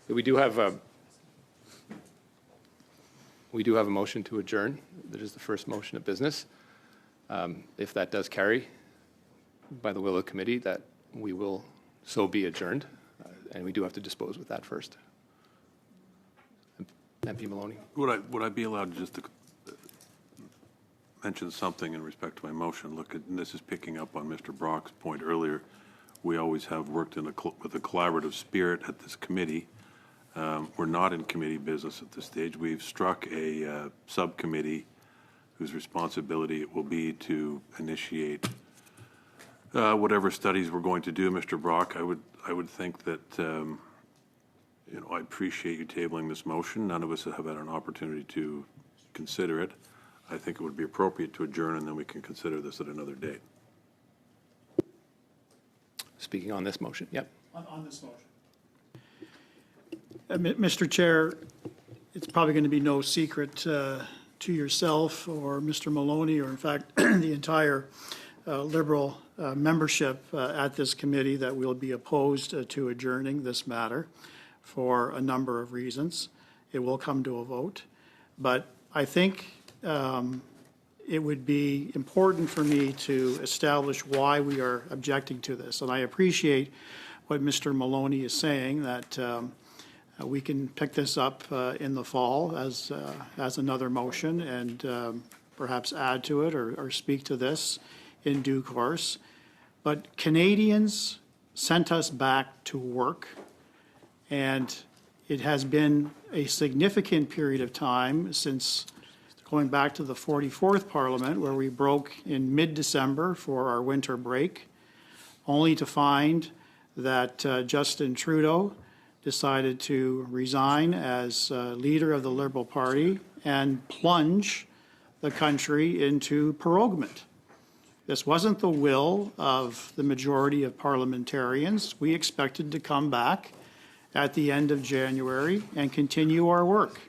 We do have a motion to adjourn. That is the first motion of business. If that does carry by the will of the committee, that we will so be adjourned. And we do have to dispose with that first. MP Maloney. Would I be allowed just to mention something in respect to my motion? Look, and this is picking up on Mr. Brock's point earlier. We always have worked with a collaborative spirit at this committee. We're not in committee business at this stage. We've struck a subcommittee whose responsibility it will be to initiate whatever studies we're going to do. Mr. Brock, I would think that I appreciate you tabling this motion. None of us have had an opportunity to consider it. I think it would be appropriate to adjourn, and then we can consider this at another date. Speaking on this motion, yep. On this motion. Mr. Chair, it's probably going to be no secret to yourself or Mr. Maloney, or in fact the entire Liberal membership at this committee, that we'll be opposed to adjourning this matter for a number of reasons. It will come to a vote. But I think it would be important for me to establish why we are objecting to this. And I appreciate what Mr. Maloney is saying, that we can pick this up in the fall as another motion and perhaps add to it or speak to this in due course. But Canadians sent us back to work, and it has been a significant period of time since going back to the 44th Parliament, where we broke in mid-December for our winter break, only to find that Justin Trudeau decided to resign as leader of the Liberal Party and plunge the country into proroguement. This wasn't the will of the majority of parliamentarians. We expected to come back at the end of January and continue our work.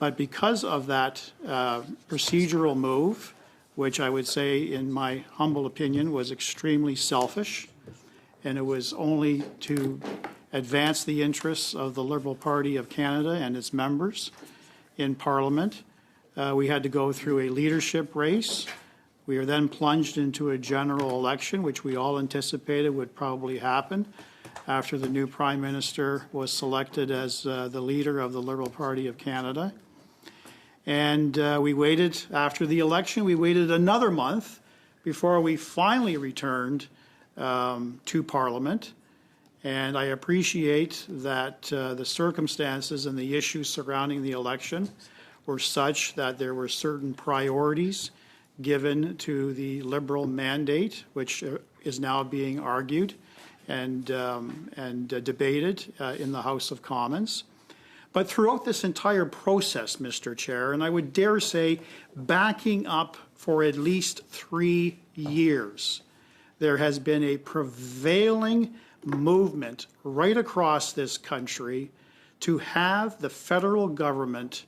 But because of that procedural move, which I would say, in my humble opinion, was extremely selfish, and it was only to advance the interests of the Liberal Party of Canada and its members in Parliament, we had to go through a leadership race. We are then plunged into a general election, which we all anticipated would probably happen after the new Prime Minister was selected as the leader of the Liberal Party of Canada. And we waited, after the election, we waited another month before we finally returned to Parliament. And I appreciate that the circumstances and the issues surrounding the election were such that there were certain priorities given to the Liberal mandate, which is now being argued and debated in the House of Commons. But throughout this entire process, Mr. Chair, and I would dare say backing up for at least 3 years, there has been a prevailing movement right across this country to have the federal government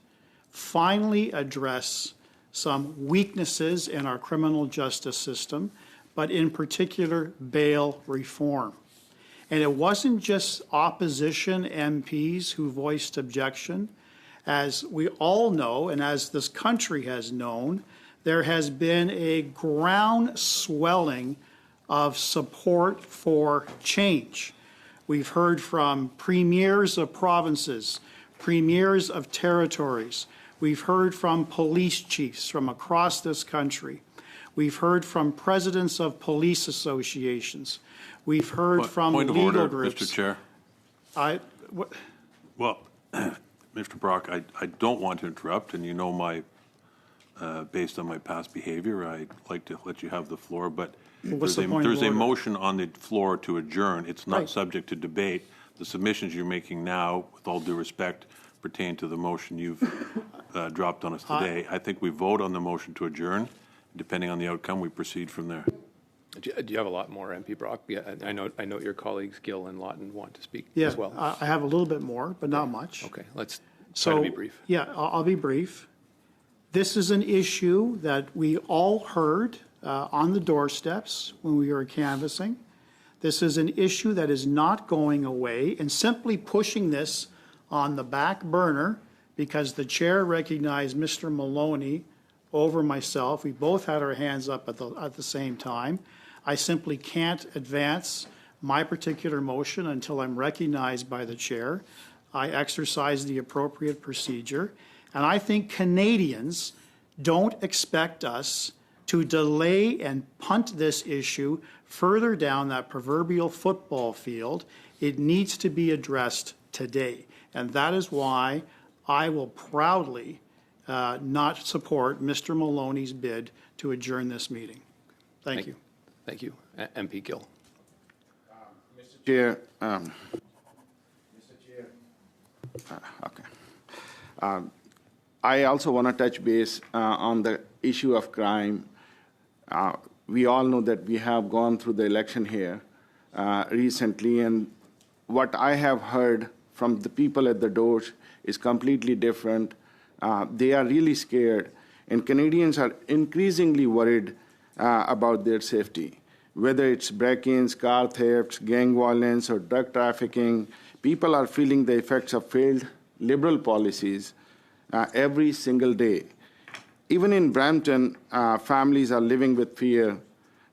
finally address some weaknesses in our criminal justice system, but in particular bail reform. And it wasn't just opposition MPs who voiced objection. As we all know, and as this country has known, there has been a ground swelling of support for change. We've heard from premiers of provinces, premiers of territories. We've heard from police chiefs from across this country. We've heard from presidents of police associations. We've heard from point legal of order, groups. Mr. Chair. Well, Mr. Brock, I don't want to interrupt, and you know based on my past behavior, I'd like to let you have the floor, but there's a motion on the floor to adjourn. It's not subject to debate. The submissions you're making now, with all due respect, pertain to the motion you've dropped on us today. I think we vote on the motion to adjourn. Depending on the outcome, we proceed from there. Do you have a lot more, MP Brock? Yeah, I know your colleagues Gill and Lawton want to speak Yeah, as well. I have a little bit more, but not much. Okay, let's try to be brief. Yeah, I'll be brief. This is an issue that we all heard on the doorsteps when we were canvassing. This is an issue that is not going away, and simply pushing this on the back burner because the chair recognized Mr. Maloney over myself. We both had our hands up at the same time. I simply can't advance my particular motion until I'm recognized by the chair. I exercise the appropriate procedure. And I think Canadians don't expect us to delay and punt this issue further down that proverbial football field. It needs to be addressed today. And that is why I will proudly not support Mr. Maloney's bid to adjourn this meeting. Thank you. Thank you. MP Gill. Mr. Chair, okay. I also want to touch base on the issue of crime. We all know that we have gone through the election here recently, and what I have heard from the people at the doors is completely different. They are really scared, and Canadians are increasingly worried about their safety. Whether it's break-ins, car thefts, gang violence, or drug trafficking, people are feeling the effects of failed Liberal policies every single day. Even in Brampton, families are living with fear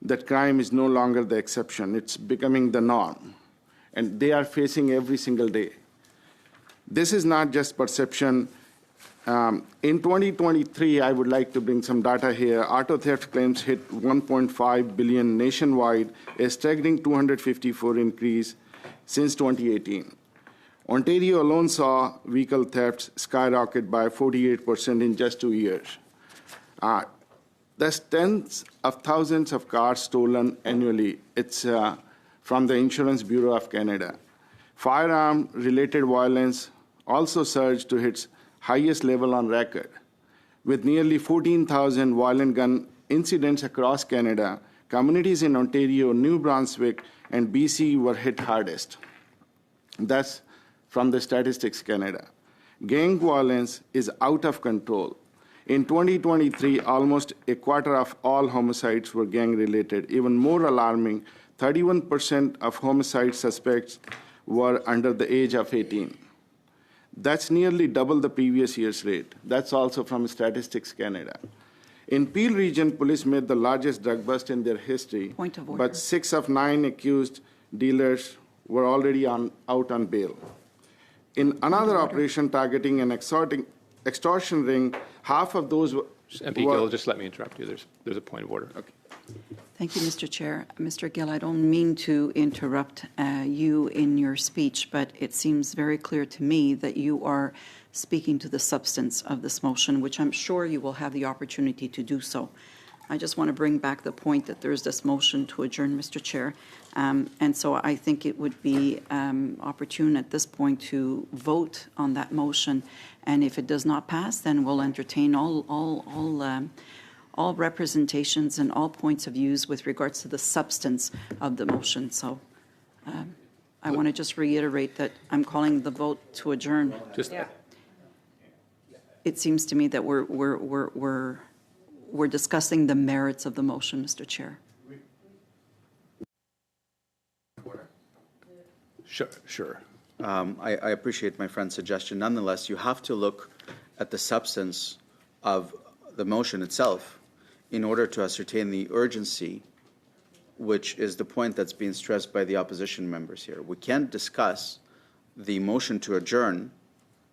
that crime is no longer the exception. It's becoming the norm, and they are facing every single day. This is not just perception. In 2023, I would like to bring some data here. Auto theft claims hit 1.5 billion nationwide, a staggering 254 increase since 2018. Ontario alone saw vehicle thefts skyrocket by 48% in just 2 years. There's tens of thousands of cars stolen annually. It's from the Insurance Bureau of Canada. Firearm-related violence also surged to its highest level on record. With nearly 14,000 violent gun incidents across Canada, communities in Ontario, New Brunswick, and BC were hit hardest. That's from the Statistics Canada. Gang violence is out of control. In 2023, almost a quarter of all homicides were gang-related. Even more alarming, 31% of homicide suspects were under the age of 18. That's nearly double the previous year's rate. That's also from Statistics Canada. In Peel Region, police made the largest drug bust in their history. Point of order. But 6 of 9 accused dealers were already out on bail. In another operation targeting an extortion ring, half of those were... MP Gill, just let me interrupt you. There's a point of order. Okay. Thank you, Mr. Chair. Mr. Gill, I don't mean to interrupt you in your speech, but it seems very clear to me that you are speaking to the substance of this motion, which I'm sure you will have the opportunity to do so. I just want to bring back the point that there's this motion to adjourn, Mr. Chair. And so I think it would be opportune at this point to vote on that motion. And if it does not pass, then we'll entertain all representations and all points of views with regards to the substance of the motion. So I want to just reiterate that I'm calling the vote to adjourn. It seems to me that we're discussing the merits of the motion, Mr. Chair. Sure. I appreciate my friend's suggestion. Nonetheless, you have to look at the substance of the motion itself in order to ascertain the urgency, which is the point that's being stressed by the opposition members here. We can't discuss the motion to adjourn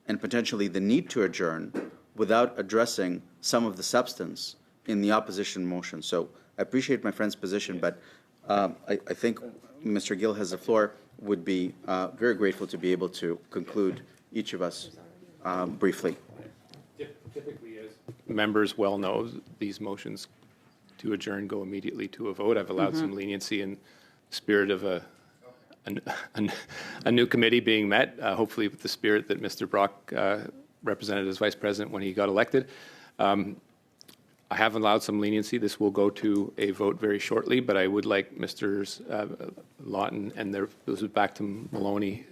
and potentially the need to adjourn without addressing some of the substance in the opposition motion. So I appreciate my friend's position, but I think Mr. Gill has the floor. Would be very grateful to be able to conclude each of us briefly. Typically, as members well know, these motions to adjourn go immediately to a vote. I've allowed some leniency in the spirit of a new committee being met, hopefully with the spirit that Mr. Brock represented as Vice President when he got elected. I have allowed some leniency. This will go to a vote very shortly, but I would like Mr. Lawton and those back to Maloney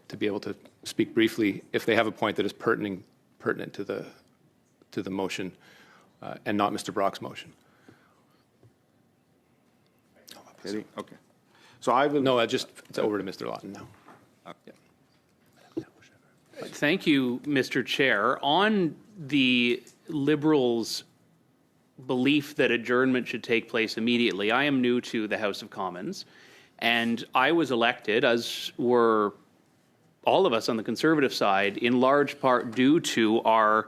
to be able to speak briefly if they have a point that is pertinent to the motion and not Mr. Brock's motion. Okay. So I will. No, it's over to Mr. Lawton now. Yeah. Thank you, Mr. Chair. On the Liberals' belief that adjournment should take place immediately, I am new to the House of Commons, and I was elected, as were all of us on the Conservative side, in large part due to our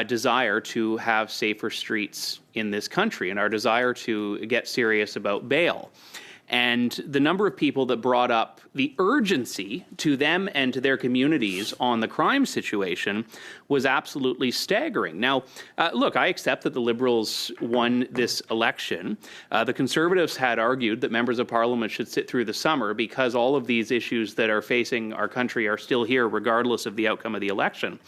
desire to have safer streets in this country and our desire to get serious about bail. And the number of people that brought up the urgency to them and to their communities on the crime situation was absolutely staggering. Now, look, I accept that the Liberals won this election. The Conservatives had argued that members of Parliament should sit through the summer because all of these issues that are facing our country are still here regardless of the outcome of the election.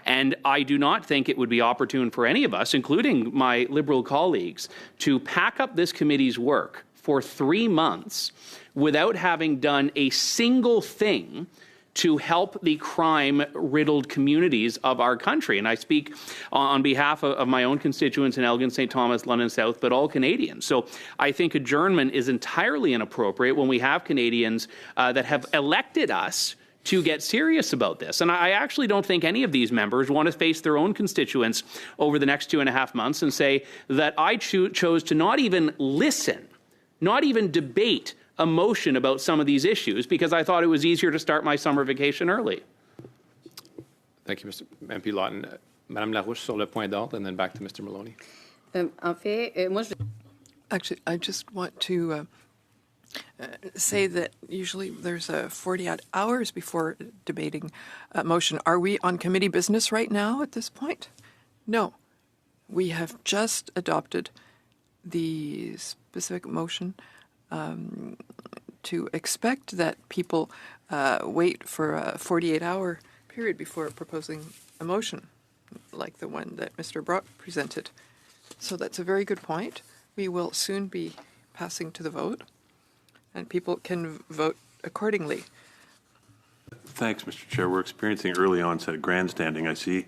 And I do not think it would be opportune for any of us, including my Liberal colleagues, to pack up this committee's work for 3 months without having done a single thing to help the crime-riddled communities of our country. And I speak on behalf of my own constituents in Elgin, St. Thomas, London South, but all Canadians. So I think adjournment is entirely inappropriate when we have Canadians that have elected us to get serious about this. And I actually don't think any of these members want to face their own constituents over the next 2.5 months and say that I chose to not even listen, not even debate a motion about some of these issues because I thought it was easier to start my summer vacation early. Thank you, Mr. MP Lawton. Madame Larouche sur le point d'ordre, and then back to Mr. Maloney. Actually, I just want to say that usually there's 48 hours before debating a motion. Are we on committee business right now at this point? No. We have just adopted the specific motion to expect that people wait for a 48-hour period before proposing a motion like the one that Mr. Brock presented. So that's a very good point. We will soon be passing to the vote, and people can vote accordingly. Thanks, Mr. Chair. We're experiencing early onset grandstanding, I see.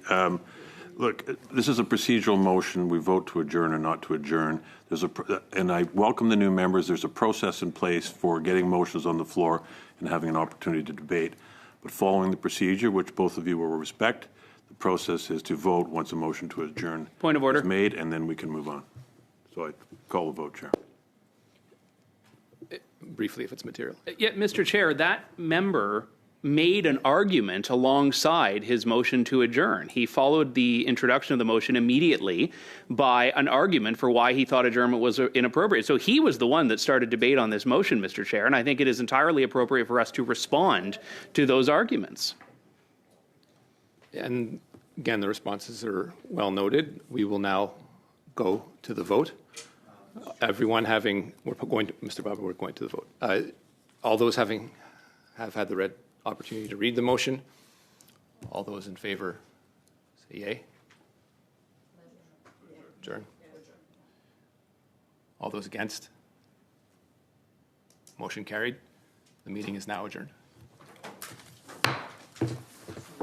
Look, this is a procedural motion. We vote to adjourn or not to adjourn. And I welcome the new members. There's a process in place for getting motions on the floor and having an opportunity to debate. But following the procedure, which both of you will respect, the process is to vote once a motion to adjourn Point of order. is made, and then we can move on. So I call the vote, Chair. Briefly, if it's material. Yeah, Mr. Chair, that member made an argument alongside his motion to adjourn. He followed the introduction of the motion immediately by an argument for why he thought adjournment was inappropriate. So he was the one that started debate on this motion, Mr. Chair, and I think it is entirely appropriate for us to respond to those arguments. And again, the responses are well noted. We will now go to the vote. Everyone we're going to, Mr. Barber, we're going to the vote. All those have had the opportunity to read the motion. All those in favor say yay. Adjourn. All those against? Motion carried. The meeting is now adjourned.